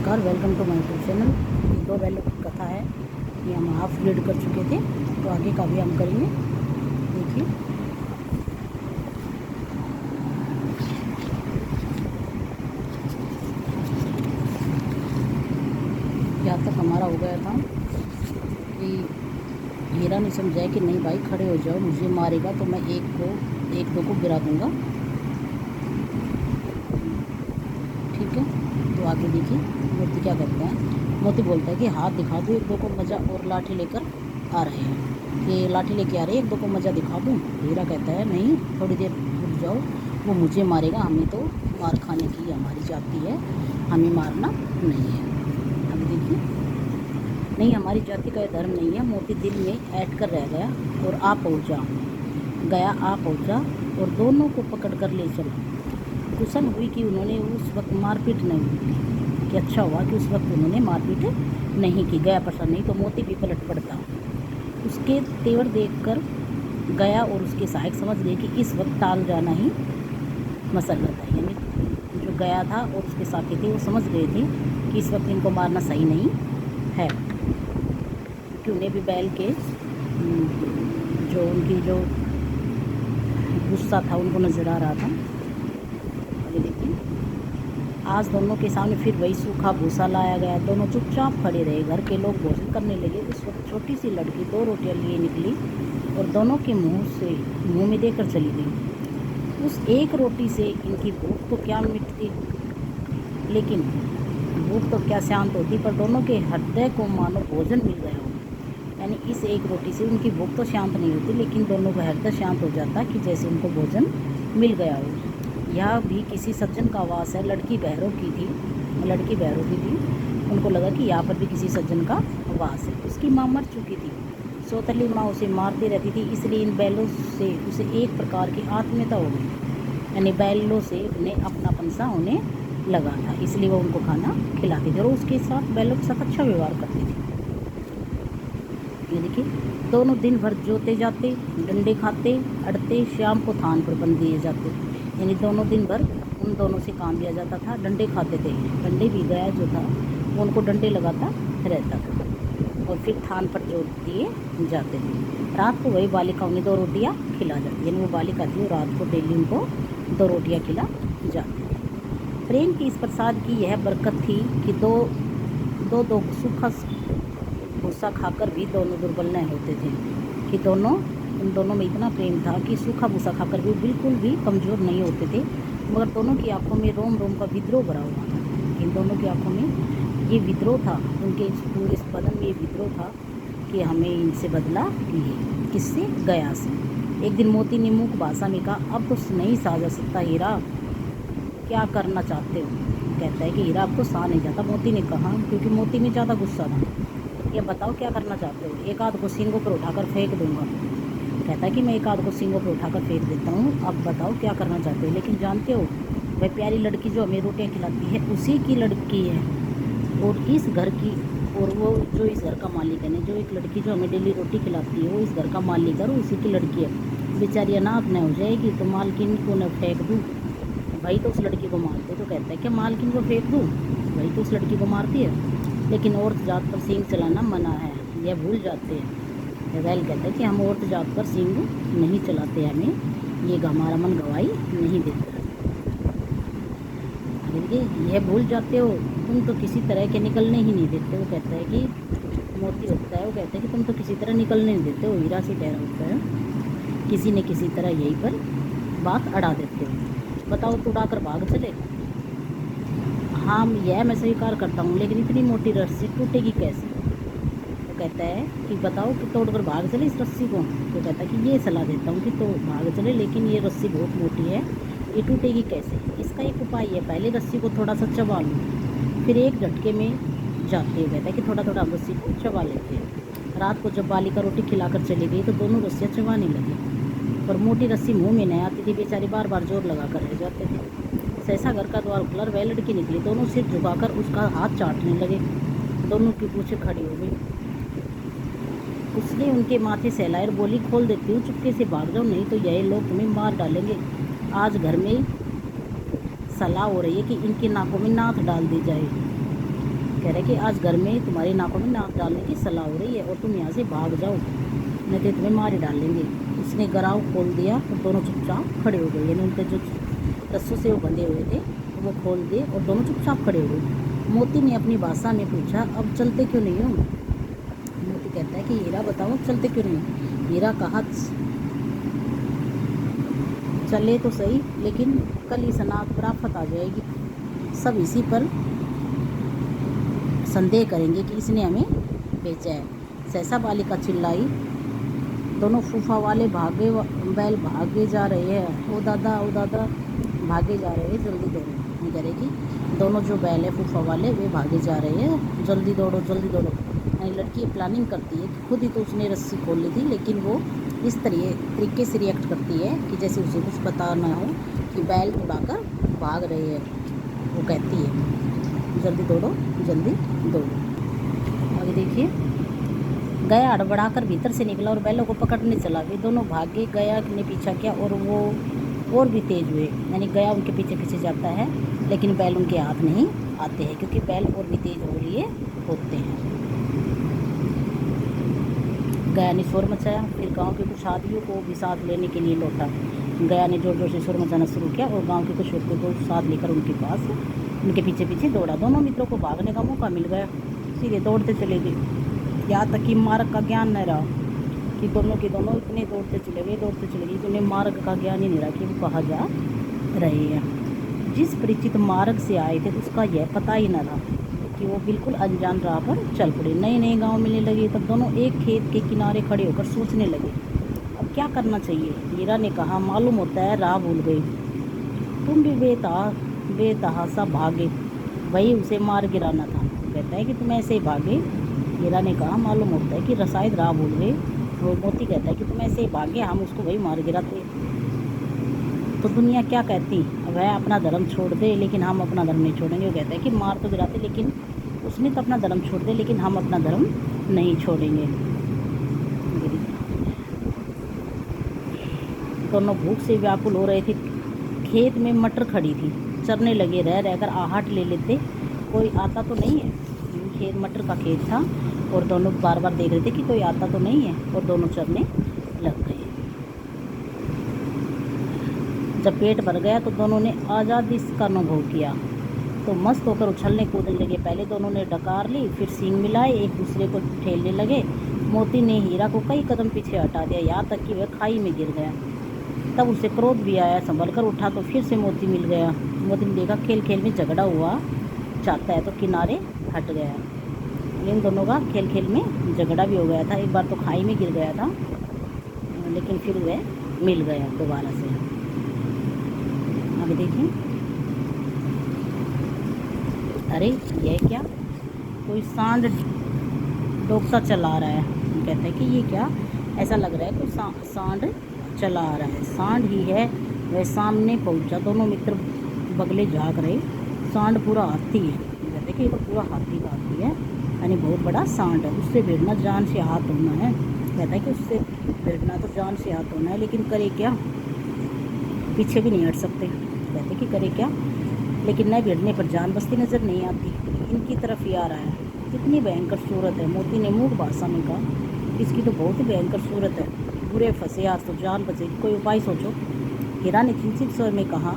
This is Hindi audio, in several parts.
नमस्कार, welcome to my YouTube channel. ये 2 बैलों की कथा है। ये हम हाफ रीड कर चुके थे, तो आगे का भी हम करेंगे। देखिए, यहाँ तक हमारा हो गया था कि हीरा ने समझाया कि नहीं भाई, खड़े हो जाओ, मुझे मारेगा तो मैं एक दो को गिरा दूंगा। ठीक है, तो आगे देखिए मोती क्या करता है। मोती बोलता है कि हाथ दिखा दो एक दो को मज़ा, और लाठी लेकर आ रहे हैं। ये लाठी लेके आ रहे हैं, एक दो को मज़ा दिखा दूँ। हीरा कहता है नहीं, थोड़ी देर रुक जाओ, वो मुझे मारेगा, हमें तो मार खाने की हमारी जाति है, हमें मारना नहीं है। अभी देखिए, नहीं, हमारी जाति का धर्म नहीं है। मोती दिल में ऐड कर रह गया और आ पहुँचा और दोनों को पकड़ कर ले चला। कुशन हुई कि उन्होंने उस वक्त मारपीट नहीं की, कि अच्छा हुआ कि उस वक्त उन्होंने मारपीट नहीं की। गया पसंद नहीं तो मोती भी पलट पड़ता। उसके तेवर देखकर गया और उसके सहायक समझ गए कि इस वक्त टाल जाना ही मसलत है। यानी जो गया था और उसके साथी थे वो समझ गए थे कि इस वक्त इनको मारना सही नहीं है, कि उन्हें भी बैल के जो उनकी जो गुस्सा था उनको नज़र आ रहा था। अभी देखिए, आज दोनों के सामने फिर वही सूखा भूसा लाया गया। दोनों चुपचाप खड़े रहे। घर के लोग भोजन करने लगे। उस वक्त छोटी सी लड़की 2 रोटियां लिए निकली और दोनों के मुंह में देकर चली गई। उस एक रोटी से इनकी भूख तो क्या मिटती, लेकिन भूख तो क्या शांत होती, पर दोनों के हृदय को मानो भोजन मिल गया हो। यानी इस एक रोटी से उनकी भूख तो शांत नहीं होती, लेकिन दोनों का हृदय शांत हो जाता कि जैसे उनको भोजन मिल गया हो। यह भी किसी सज्जन का वास है। लड़की बहरों की थी। उनको लगा कि यहाँ पर भी किसी सज्जन का वास है। उसकी माँ मर चुकी थी। सौतेली माँ उसे मारती रहती थी, इसलिए इन बैलों से उसे एक प्रकार की आत्मीयता हो गई। यानी बैलों से उन्हें अपनापन सा होने लगा था, इसलिए वो उनको खाना खिलाती थी और उसके साथ बैलों के साथ अच्छा व्यवहार करती थी। ये देखिए, दोनों दिन भर जोते जाते, डंडे खाते, अड़ते, शाम को थान पर बंध दिए जाते। यानी दोनों दिन भर उन दोनों से काम दिया जाता था। डंडे खाते थे, डंडे भी गया जो था वो उनको डंडे लगाता रहता था और फिर थान पर जोत दिए जाते थे। रात को वही बालिका उन्हें 2 रोटियाँ खिला जाती, यानी वो बालिका थी और रात को डेली उनको 2 रोटियाँ खिला जाती थी। प्रेम की इस प्रसाद की यह बरकत थी कि दो सूखा भूसा खाकर भी दोनों दुर्बल न होते थे, कि उन दोनों में इतना प्रेम था कि सूखा भूसा खाकर भी बिल्कुल भी कमज़ोर नहीं होते थे। मगर दोनों की आंखों में रोम रोम का विद्रोह भरा हुआ था। इन दोनों की आंखों में ये विद्रोह था, उनके पूरे इस बदन में ये विद्रोह था कि हमें इनसे बदला लिए। किससे? गया से। एक दिन मोती ने मूक भाषा में कहा, अब तो नहीं सहा जा सकता हीरा, क्या करना चाहते हो? कहता है कि हीरा अब तो सहा नहीं जाता। मोती ने कहा, क्योंकि मोती में ज़्यादा गुस्सा था, ये बताओ क्या करना चाहते हो? एक आध को सींगों पर उठाकर फेंक दूंगा। कहता है कि मैं एक आध को सींगों पर उठाकर फेंक देता हूँ, अब बताओ क्या करना चाहते हो? लेकिन जानते हो, वह प्यारी लड़की जो हमें रोटियाँ खिलाती है उसी की लड़की है, और इस घर की, और वो जो इस घर का मालिक है, जो एक लड़की जो हमें डेली रोटी खिलाती है वो इस घर का मालिक है और उसी की लड़की है। बेचारी अनाथ न हो जाएगी तो मालकिन को न फेंक दूँ? भाई तो उस लड़की को मारते। तो कहता है कि मालकिन को फेंक दूँ? भाई तो उस लड़की को मारती है, लेकिन औरत जात पर सींग चलाना मना है, यह भूल जाते हैं। बैल कहता है कि हम औरत जात पर सींग नहीं चलाते, हमें ये हमारा मन गवाही नहीं देता। यह भूल जाते हो, तुम तो किसी तरह के निकलने ही नहीं देते। वो कहता है कि मोती होता है, वो कहता है कि तुम तो किसी तरह निकलने नहीं देते हो। हीरा से कह रहा होता है, किसी न किसी तरह यहीं पर बात अड़ा देते हो। बताओ, तो उड़ाकर भाग चले? हाँ, यह मैं स्वीकार करता हूँ, लेकिन इतनी मोटी रस्सी टूटेगी कैसे? तो कहता है कि बताओ कि तोड़कर भाग चले इस रस्सी को? तो कहता है कि ये सलाह देता हूँ कि तो भाग चले, लेकिन ये रस्सी बहुत मोटी है, ये टूटेगी कैसे? इसका एक उपाय है, पहले रस्सी को थोड़ा सा चबा लो, फिर एक झटके में जाते हैं। कहता है कि थोड़ा थोड़ा हम रस्सी को चबा लेते हैं। रात को जब बालिका रोटी खिलाकर चली गई तो दोनों रस्सियाँ चबाने लगी, पर मोटी रस्सी मुँह में नहीं आती थी। बेचारी बार बार जोर लगा कर रह जाते थे। सहसा घर का द्वार खुला, वह लड़की निकली। दोनों सिर झुकाकर उसका हाथ चाटने लगे। दोनों की पूंछें खड़ी हो गई। उसने उनके माथे सहलाए और बोली, खोल देती हूँ, चुपके से भाग जाओ, नहीं तो यह लोग तुम्हें मार डालेंगे। आज घर में सलाह हो रही है कि इनके नाकों में नाथ डाल दी जाए। कह रहे कि आज घर में तुम्हारी नाकों में नाक डालने की सलाह हो रही है और तुम यहाँ से भाग जाओ, नहीं तो तुम्हें मार ही डालेंगे। उसने गराव खोल दिया और दोनों चुपचाप खड़े हो गए, यानी उनके जो रस्सों से वो बंधे हुए थे वो खोल दिए और दोनों चुपचाप खड़े हो गए। मोती ने अपनी भाषा में पूछा, अब चलते क्यों नहीं हो? मोती कहता है कि हीरा बताओ चलते क्यों नहीं? हीरा कहा, चले तो सही, लेकिन कल ही सनात पर आफत आ जाएगी। सब इसी पर संदेह करेंगे कि इसने हमें बेचा है। सहसा बालिका चिल्लाई। दोनों फूफा वाले बैल भागे जा रहे हैं। ओ दादा भागे जा रहे हैं, जल्दी दौड़ो। नहीं करेगी, दोनों जो बैल है फूफा वाले वे भागे जा रहे हैं, जल्दी दौड़ो जल्दी दौड़ो। यानी लड़की प्लानिंग करती है कि खुद ही तो उसने रस्सी खोल ली थी, लेकिन वो इस तरीके से रिएक्ट करती है कि जैसे उसे कुछ पता ना हो कि बैल दौड़ाकर भाग रहे हैं। वो कहती है जल्दी दौड़ो जल्दी दौड़ो। आगे देखिए, गया हड़बड़ाकर भीतर से निकला और बैलों को पकड़ने चला। वे दोनों भागे, गया ने पीछा किया और वो और भी तेज हुए। यानी गया उनके पीछे पीछे जाता है, लेकिन बैल उनके हाथ नहीं आते हैं, क्योंकि बैल और भी तेज हो लिए होते हैं। गया ने शोर मचाया, फिर गांव के कुछ आदमियों को भी साथ लेने के लिए लौटा। गया ने जोर जोर से शोर मचाना शुरू किया और गांव के कुछ व्यक्तियों को साथ लेकर उनके पास उनके पीछे पीछे दौड़ा। दोनों मित्रों को भागने का मौका मिल गया, सीधे दौड़ते चले गए। यहाँ तक कि मार्ग का ज्ञान नहीं रहा कि दोनों के दोनों इतने दौड़ते चले गए, उन्हें मार्ग का ज्ञान ही नहीं रहा कि वो कहाँ जा रहे हैं। जिस परिचित मार्ग से आए थे उसका यह पता ही न था कि वो बिल्कुल अनजान राह पर चल पड़े। नए नए गांव मिलने लगे, तब दोनों एक खेत के किनारे खड़े होकर सोचने लगे, अब क्या करना चाहिए। हीरा ने कहा, मालूम होता है राह भूल गए। तुम भी बेतहासा भागे, वही उसे मार गिराना था। कहता है कि तुम ऐसे ही भागे। हीरा ने कहा, मालूम होता है कि रसायद राह भूल गए। वो मोती कहता है कि तुम ऐसे ही भागे, हम उसको वही मार गिराते। तो दुनिया क्या कहती, वह अपना धर्म छोड़ दे, लेकिन हम अपना धर्म नहीं छोड़ेंगे। वो कहता है कि मार तो गिराते, लेकिन उसने तो अपना धर्म छोड़ दे, लेकिन हम अपना धर्म नहीं छोड़ेंगे। दोनों भूख से व्याकुल हो रहे थे। खेत में मटर खड़ी थी, चरने लगे, रह रहकर आहट ले लेते, कोई आता तो नहीं है। खेत मटर का खेत था और दोनों बार बार देख रहे थे कि कोई आता तो नहीं है, और दोनों चरने लग गए। जब पेट भर गया तो दोनों ने आज़ादी का अनुभव किया, तो मस्त होकर उछलने कूदने लगे। पहले दोनों ने डकार ली, फिर सींग मिलाए, एक दूसरे को ठेलने लगे। मोती ने हीरा को कई कदम पीछे हटा दिया, यहाँ तक कि वह खाई में गिर गया। तब उसे क्रोध भी आया, संभल कर उठा तो फिर से मोती मिल गया। मोती ने देखा खेल खेल में झगड़ा हुआ चाहता है, तो किनारे हट गया। इन दोनों का खेल खेल में झगड़ा भी हो गया था। एक बार तो खाई में गिर गया था, लेकिन फिर वह मिल गया दोबारा से। आगे देखिए, अरे यह क्या, कोई सांड डोकता चला आ रहा है। कहते हैं कि ये क्या, ऐसा लग रहा है कोई सांड चला आ रहा है। सांड ही है। वह सामने पहुंचा, दोनों मित्र बगले झाँक रहे। सांड पूरा हाथी है। कहते हैं कि ये तो पूरा हाथी का हाथी है, यानी बहुत बड़ा सांड है। उससे भिड़ना जान से हाथ होना है। कहता है कि उससे भिड़ना तो जान से हाथ होना है, लेकिन करे क्या, पीछे भी नहीं हट सकते। कहते कि करे क्या, लेकिन न भिड़ने पर जान बसती नज़र नहीं आती। इनकी तरफ ही आ रहा है। कितनी भयंकर सूरत है। मोती ने मूक भाषा में कहा, इसकी तो बहुत ही भयंकर सूरत है। बुरे फंसे, आज तो जान बचेगी, कोई उपाय सोचो। हीरा ने चिंतित स्वर में कहा,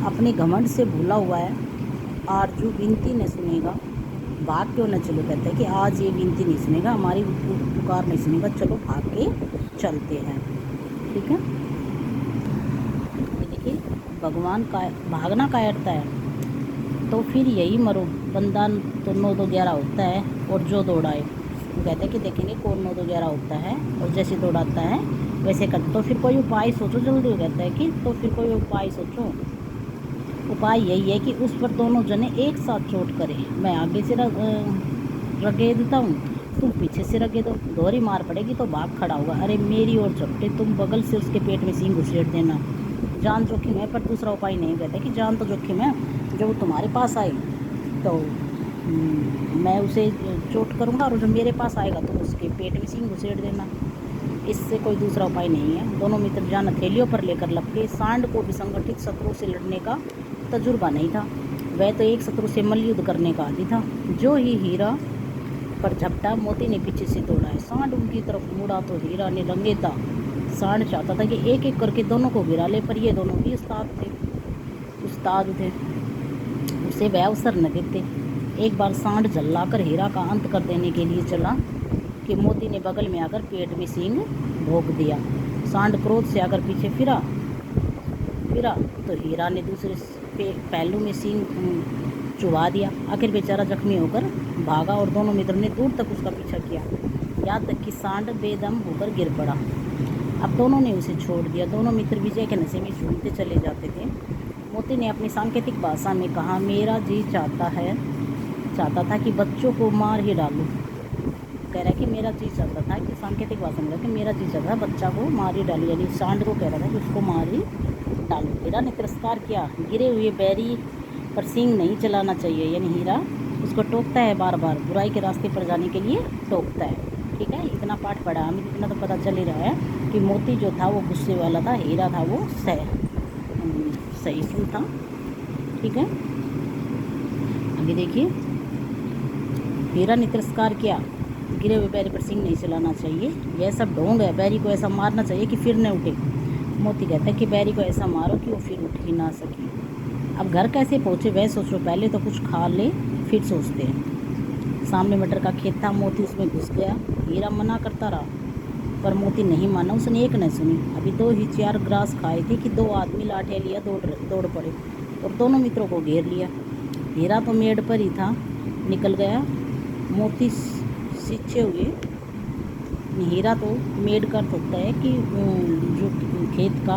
अपने घमंड से भूला हुआ है, आरजू विनती न सुनेगा, भाग क्यों न चलो। कहते हैं कि आज ये विनती नहीं सुनेगा, हमारी पुकार नहीं सुनेगा, चलो भाग के चलते हैं। ठीक है, देखिए भगवान का भागना कायरता है, तो फिर यही मरो। बंदा तो 9-2-11 होता है और जो दौड़ाए। वो कहते हैं कि देखेंगे कौन 9-2-11 होता है और जैसे दौड़ाता है वैसे कर। तो फिर कोई उपाय सोचो जल्दी। वो कहता है कि तो फिर कोई उपाय सोचो। उपाय यही है कि उस पर दोनों जने एक साथ चोट करें। मैं आगे से रगेदता हूँ, तुम पीछे से रगे दो, दोहरी मार पड़ेगी तो भाग खड़ा होगा। अरे मेरी ओर झपटे, तुम बगल से उसके पेट में सींग घुसेड़ देना। जान जोखिम है, पर दूसरा उपाय नहीं। कहते कि जान तो जोखिम है, जब वो तुम्हारे पास आई तो मैं उसे चोट करूँगा, और जब मेरे पास आएगा तो उसके पेट में सींग घुसेड़ देना। इससे कोई दूसरा उपाय नहीं है। दोनों मित्र जान हथेलियों पर लेकर लपके। सांड को भी संगठित शत्रुओं से लड़ने का तजुर्बा नहीं था। वह तो एक शत्रु से मल्लयुद्ध करने का आदी था। जो ही हीरा पर झपटा, मोती ने पीछे से दौड़ा है। सांड उनकी तरफ मुड़ा तो हीरा ने रंगेता। सांड चाहता था कि एक एक करके दोनों को गिरा ले, पर ये दोनों भी उस्ताद थे, उसे वह अवसर न देते। एक बार सांड झल्लाकर हीरा का अंत कर देने के लिए चला कि मोती ने बगल में आकर पेट में सींग भोंक दिया। सांड क्रोध से आकर पीछे फिरा तो हीरा ने दूसरे पहलू में सींग चुबा दिया। आखिर बेचारा जख्मी होकर भागा और दोनों मित्रों ने दूर तक उसका पीछा किया, यहाँ तक कि सांड बेदम होकर गिर पड़ा। अब दोनों ने उसे छोड़ दिया। दोनों मित्र विजय के नशे में झूमते चले जाते थे। मोती ने अपनी सांकेतिक भाषा में कहा, मेरा जी चाहता था कि बच्चों को मार ही डालूं। कह रहा है कि मेरा जी चाहता था कि सांकेतिक भाषा में कि मेरा जी चाहता था बच्चा को मार ही डालूं, यानी सांड को कह रहा था कि उसको मार ही डालूं। हीरा ने तिरस्कार किया, गिरे हुए बैरी पर सींग नहीं चलाना चाहिए, यानी हीरा उसको टोकता है, बार बार बुराई के रास्ते पर जाने के लिए टोकता है। ठीक है, इतना पाठ पढ़ा हमें, इतना तो पता चल ही रहा है कि मोती जो था वो गुस्से वाला था, हीरा था वो सहीफुल था। ठीक है, आगे देखिए। हीरा ने तिरस्कार किया, गिरे हुए बैरी पर सींग नहीं चलाना चाहिए, यह सब ढोंग है, बैरी को ऐसा मारना चाहिए कि फिर न उठे। मोती कहता है कि बैरी को ऐसा मारो कि वो फिर उठ ही ना सके। अब घर कैसे पहुँचे वह सोचो, पहले तो कुछ खा ले फिर सोचते हैं। सामने मटर का खेत था, मोती उसमें घुस गया। हीरा मना करता रहा पर मोती नहीं माना, उसने एक न सुनी। अभी 2 ही 4 ग्रास खाए थे कि 2 आदमी लाठियाँ लिया दौड़ पड़े और दोनों मित्रों को घेर लिया। हीरा तो मेड़ पर ही था, निकल गया। मोती सींचे हुए, हीरा तो मेड़ का होता है कि जो खेत का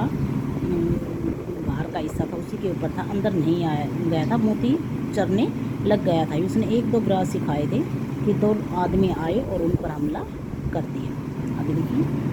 बाहर का हिस्सा था उसी के ऊपर था, अंदर नहीं गया था। मोती चरने लग गया था। उसने 1-2 ग्रास ही खाए थे कि 2 आदमी आए और उन पर हमला कर दिया। आगे देखिए।